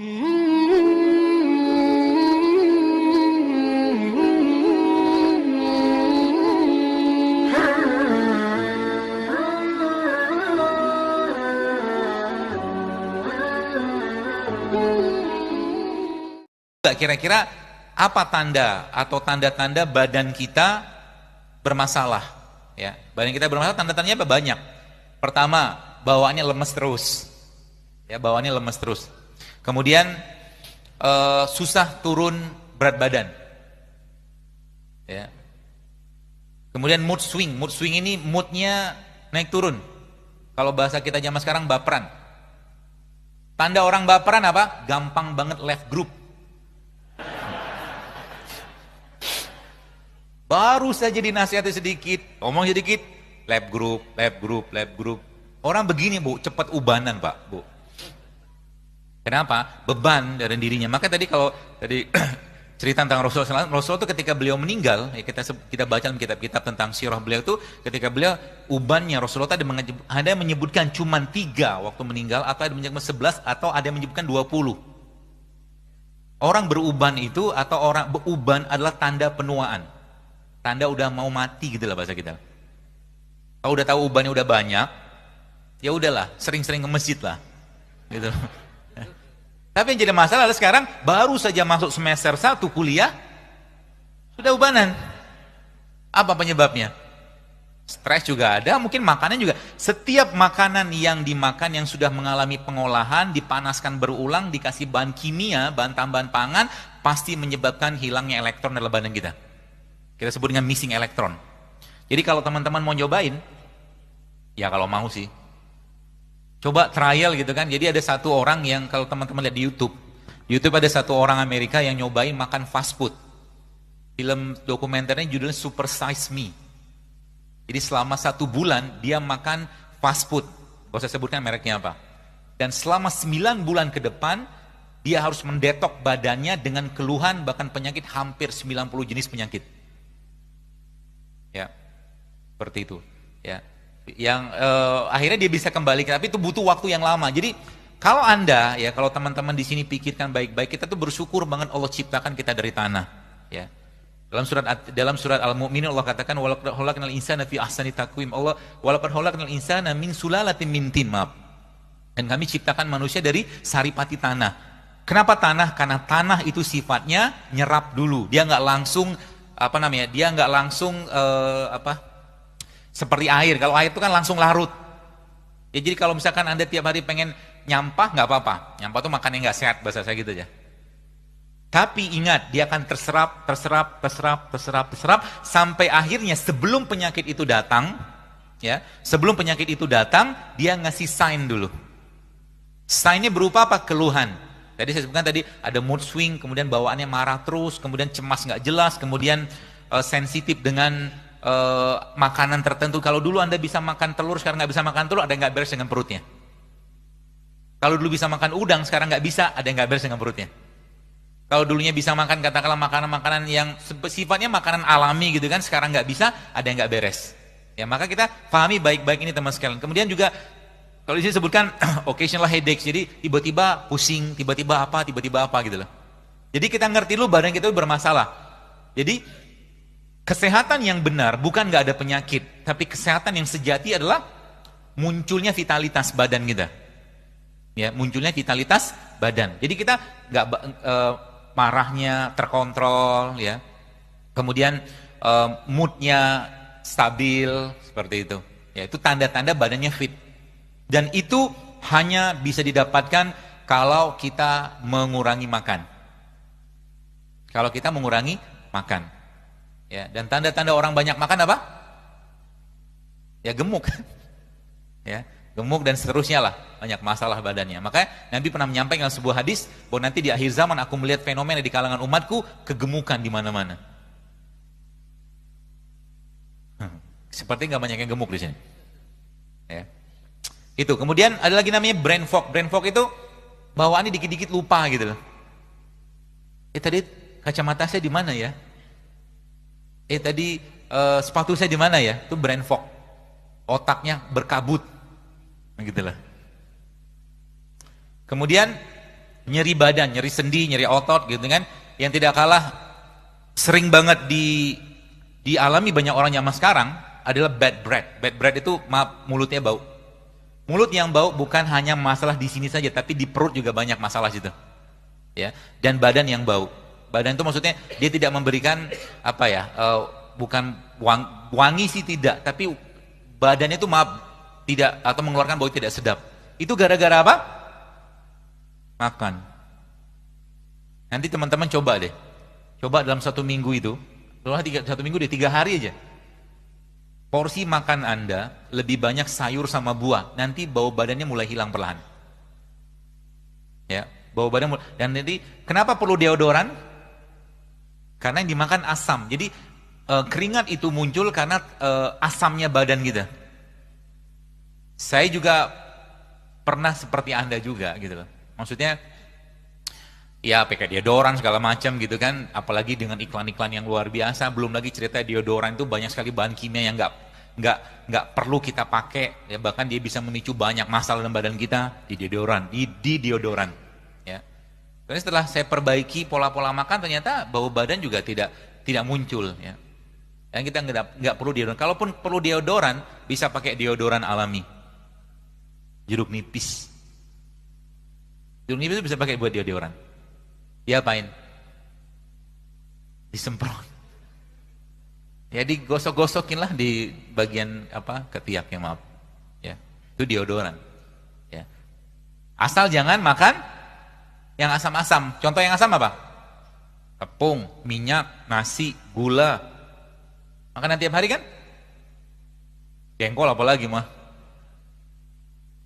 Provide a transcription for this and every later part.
Kira-kira apa tanda atau tanda-tanda badan kita bermasalah? Ya, badan kita bermasalah, tanda-tandanya apa? Banyak. Pertama, bawaannya lemes terus. Ya, bawaannya lemes terus. Kemudian susah turun berat badan. Ya. Kemudian mood swing. Mood swing ini moodnya naik turun. Kalau bahasa kita zaman sekarang baperan. Tanda orang baperan apa? Gampang banget left group. Baru saja dinasihati sedikit, ngomong sedikit, lab group. Orang begini bu, cepat ubanan pak, bu. Kenapa? Beban dari dirinya. Maka tadi kalau tadi cerita tentang Rasulullah itu ketika beliau meninggal, ya kita baca dalam kitab-kitab tentang sirah beliau itu, ketika beliau ubannya Rasulullah ada yang menyebutkan cuma 3 waktu meninggal, atau ada yang menyebutkan 11, atau ada yang menyebutkan 20. Orang beruban itu atau orang beruban adalah tanda penuaan. Tanda udah mau mati gitu lah bahasa kita. Kalau udah tahu ubannya udah banyak, ya udahlah, sering-sering ke masjid lah. Gitu. Tapi yang jadi masalah adalah sekarang baru saja masuk semester 1 kuliah sudah ubanan. Apa penyebabnya? Stres juga ada, mungkin makanan juga. Setiap makanan yang dimakan yang sudah mengalami pengolahan, dipanaskan berulang, dikasih bahan kimia, bahan tambahan pangan, pasti menyebabkan hilangnya elektron dalam badan kita. Kita sebut dengan missing elektron. Jadi kalau teman-teman mau nyobain, ya kalau mau sih, coba trial gitu kan. Jadi ada satu orang yang kalau teman-teman lihat di YouTube ada satu orang Amerika yang nyobain makan fast food. Film dokumenternya judulnya Super Size Me. Jadi selama 1 bulan dia makan fast food. Gak usah sebutkan mereknya apa. Dan selama 9 bulan ke depan, dia harus mendetok badannya dengan keluhan bahkan penyakit hampir 90 jenis penyakit. Ya, seperti itu. Ya, yang akhirnya dia bisa kembali, tapi itu butuh waktu yang lama. Jadi kalau Anda, ya kalau teman-teman di sini pikirkan baik-baik, kita tuh bersyukur banget Allah ciptakan kita dari tanah. Ya, dalam surat Al-Mu'minun Allah katakan walaqad khalaqnal insana fi ahsani taqwim. Allah walaqad khalaqnal insana min sulalatin min tin, maaf. Dan kami ciptakan manusia dari saripati tanah. Kenapa tanah? Karena tanah itu sifatnya nyerap dulu. Dia nggak langsung dia nggak langsung seperti air. Kalau air itu kan langsung larut. Ya jadi kalau misalkan Anda tiap hari pengen nyampah, nggak apa-apa. Nyampah itu makan yang nggak sehat, bahasa saya gitu aja. Tapi ingat, dia akan terserap sampai akhirnya sebelum penyakit itu datang, ya, sebelum penyakit itu datang, dia ngasih sign dulu. Signnya berupa apa? Keluhan. Tadi saya sebutkan tadi ada mood swing, kemudian bawaannya marah terus, kemudian cemas nggak jelas, kemudian sensitif dengan makanan tertentu. Kalau dulu Anda bisa makan telur, sekarang nggak bisa makan telur, ada yang nggak beres dengan perutnya. Kalau dulu bisa makan udang, sekarang nggak bisa, ada yang nggak beres dengan perutnya. Kalau dulunya bisa makan katakanlah makanan-makanan yang sifatnya makanan alami gitu kan, sekarang nggak bisa, ada yang nggak beres. Ya maka kita pahami baik-baik ini teman sekalian. Kemudian juga kalau di sini sebutkan occasional headaches, jadi tiba-tiba pusing, tiba-tiba apa gitu loh. Jadi kita ngerti dulu badan kita bermasalah. Jadi kesehatan yang benar bukan nggak ada penyakit, tapi kesehatan yang sejati adalah munculnya vitalitas badan kita. Ya, munculnya vitalitas badan. Jadi kita nggak marahnya terkontrol, ya. Kemudian moodnya stabil seperti itu. Ya, itu tanda-tanda badannya fit. Dan itu hanya bisa didapatkan kalau kita mengurangi makan. Kalau kita mengurangi makan. Ya, dan tanda-tanda orang banyak makan apa? Ya gemuk. Ya, gemuk dan seterusnya lah, banyak masalah badannya. Makanya Nabi pernah menyampaikan dalam sebuah hadis bahwa nanti di akhir zaman aku melihat fenomena di kalangan umatku, kegemukan di mana-mana. Seperti nggak banyak yang gemuk di sini. Ya. Itu. Kemudian ada lagi namanya brain fog. Brain fog itu bawaannya dikit-dikit lupa gitu loh. Tadi kacamata saya di mana ya? Tadi sepatu saya di mana ya? Itu brain fog. Otaknya berkabut. Begitulah. Kemudian nyeri badan, nyeri sendi, nyeri otot gitu kan. Yang tidak kalah sering banget dialami banyak orang zaman sekarang adalah bad breath. Bad breath itu maaf, mulutnya bau. Mulut yang bau bukan hanya masalah di sini saja, tapi di perut juga banyak masalah situ. Ya, dan badan yang bau. Badan itu maksudnya dia tidak memberikan apa ya? Bukan wangi sih tidak, tapi badannya itu maaf tidak atau mengeluarkan bau tidak sedap. Itu gara-gara apa? Makan. Nanti teman-teman coba deh. Coba dalam 1 minggu itu, satu minggu deh 3 hari aja. Porsi makan Anda lebih banyak sayur sama buah. Nanti bau badannya mulai hilang perlahan. Ya, bau badan dan nanti kenapa perlu deodoran? Karena yang dimakan asam. Jadi keringat itu muncul karena asamnya badan kita. Saya juga pernah seperti Anda juga gitu loh. Maksudnya ya pakai deodoran segala macam gitu kan, apalagi dengan iklan-iklan yang luar biasa. Belum lagi cerita deodoran itu banyak sekali bahan kimia yang nggak perlu kita pakai, ya, bahkan dia bisa memicu banyak masalah dalam badan kita di deodoran, di deodoran. Ya. Tapi setelah saya perbaiki pola-pola makan, ternyata bau badan juga tidak muncul. Ya. Dan kita nggak perlu deodoran. Kalaupun perlu deodoran, bisa pakai deodoran alami. Jeruk nipis. Jeruk nipis itu bisa pakai buat deodoran. Diapain? Disemprot. Ya digosok-gosokin lah di bagian apa ketiaknya, maaf. Ya, itu deodoran. Ya. Asal jangan makan yang asam-asam. Contoh yang asam apa? Tepung, minyak, nasi, gula. Makanan tiap hari kan? Jengkol apalagi mah.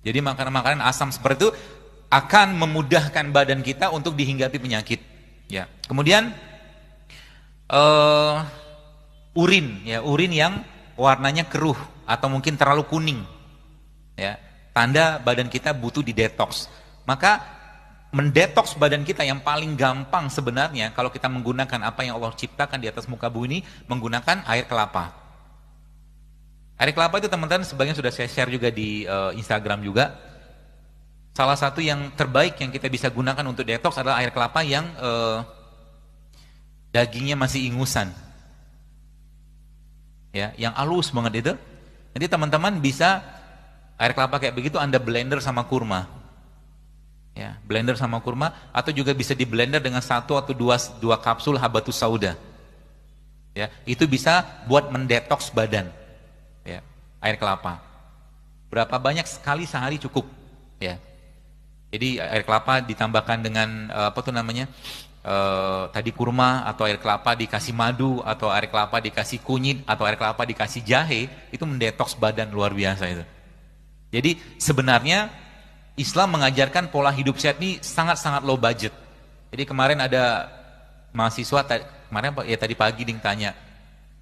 Jadi makanan-makanan asam seperti itu akan memudahkan badan kita untuk dihinggapi penyakit. Ya. Kemudian urin, ya, urin yang warnanya keruh atau mungkin terlalu kuning. Ya. Tanda badan kita butuh didetoks. Maka mendetoks badan kita yang paling gampang sebenarnya kalau kita menggunakan apa yang Allah ciptakan di atas muka bumi, menggunakan air kelapa. Air kelapa itu teman-teman sebagian sudah saya share juga di Instagram juga. Salah satu yang terbaik yang kita bisa gunakan untuk detox adalah air kelapa yang dagingnya masih ingusan. Ya, yang halus banget itu. Jadi teman-teman bisa air kelapa kayak begitu Anda blender sama kurma. Ya, blender sama kurma atau juga bisa di blender dengan 1 atau 2 kapsul habatus sauda. Ya, itu bisa buat mendetoks badan. Ya, air kelapa. Berapa banyak sekali sehari cukup, ya. Jadi air kelapa ditambahkan dengan apa tuh namanya? Tadi kurma atau air kelapa dikasih madu atau air kelapa dikasih kunyit atau air kelapa dikasih jahe, itu mendetoks badan luar biasa itu. Jadi sebenarnya Islam mengajarkan pola hidup sehat ini sangat-sangat low budget. Jadi kemarin ada mahasiswa kemarin ya tadi pagi ding tanya,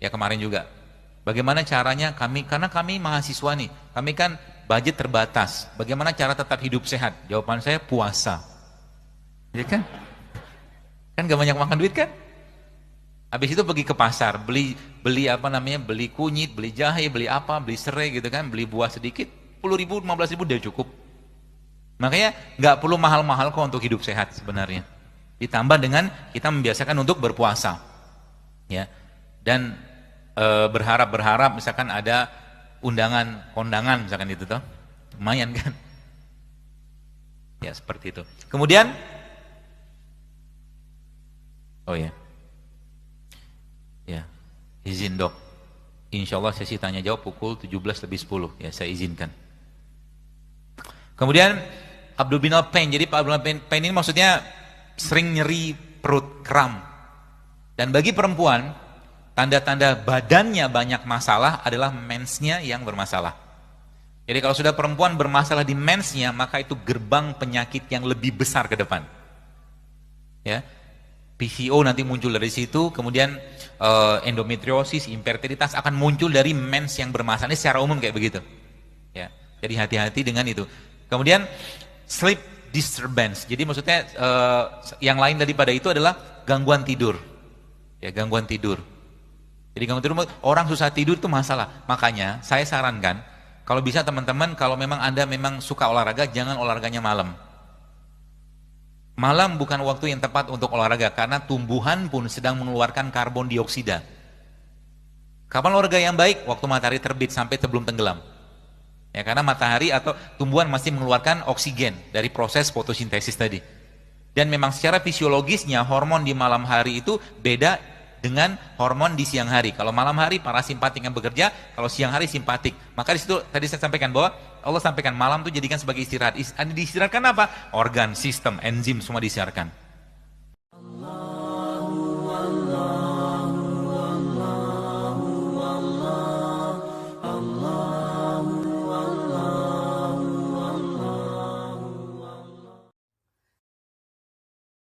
ya kemarin juga. Bagaimana caranya karena kami mahasiswa nih, kami kan budget terbatas. Bagaimana cara tetap hidup sehat? Jawaban saya puasa. Ya kan? Kan gak banyak makan duit kan? Habis itu pergi ke pasar, beli apa namanya? Beli kunyit, beli jahe, beli apa, beli serai gitu kan, beli buah sedikit, 10.000, 15.000 udah cukup. Makanya gak perlu mahal-mahal kok untuk hidup sehat sebenarnya. Ditambah dengan kita membiasakan untuk berpuasa. Ya. Dan berharap misalkan ada kondangan misalkan itu toh, lumayan kan, ya seperti itu. Kemudian ya izin dok, insya Allah sesi tanya jawab pukul 17:10 ya, saya izinkan. Kemudian abdominal pain, jadi abdominal pain ini maksudnya sering nyeri perut, kram. Dan bagi perempuan tanda-tanda badannya banyak masalah adalah mensnya yang bermasalah. Jadi kalau sudah perempuan bermasalah di mensnya, maka itu gerbang penyakit yang lebih besar ke depan. Ya, PCO nanti muncul dari situ, kemudian endometriosis, infertilitas akan muncul dari mens yang bermasalah. Ini secara umum kayak begitu. Ya, jadi hati-hati dengan itu. Kemudian sleep disturbance. Jadi maksudnya yang lain daripada itu adalah gangguan tidur. Ya, gangguan tidur. Jadi gangguan tidur, orang susah tidur itu masalah. Makanya saya sarankan, kalau bisa teman-teman, kalau memang Anda memang suka olahraga, jangan olahraganya malam. Malam bukan waktu yang tepat untuk olahraga karena tumbuhan pun sedang mengeluarkan karbon dioksida. Kapan olahraga yang baik? Waktu matahari terbit sampai sebelum tenggelam. Ya, karena matahari atau tumbuhan masih mengeluarkan oksigen dari proses fotosintesis tadi. Dan memang secara fisiologisnya hormon di malam hari itu beda dengan hormon di siang hari. Kalau malam hari parasimpatik yang bekerja, kalau siang hari simpatik. Maka di situ tadi saya sampaikan bahwa Allah sampaikan malam itu jadikan sebagai istirahat. Diistirahatkan apa? Organ, sistem, enzim semua diistirahatkan.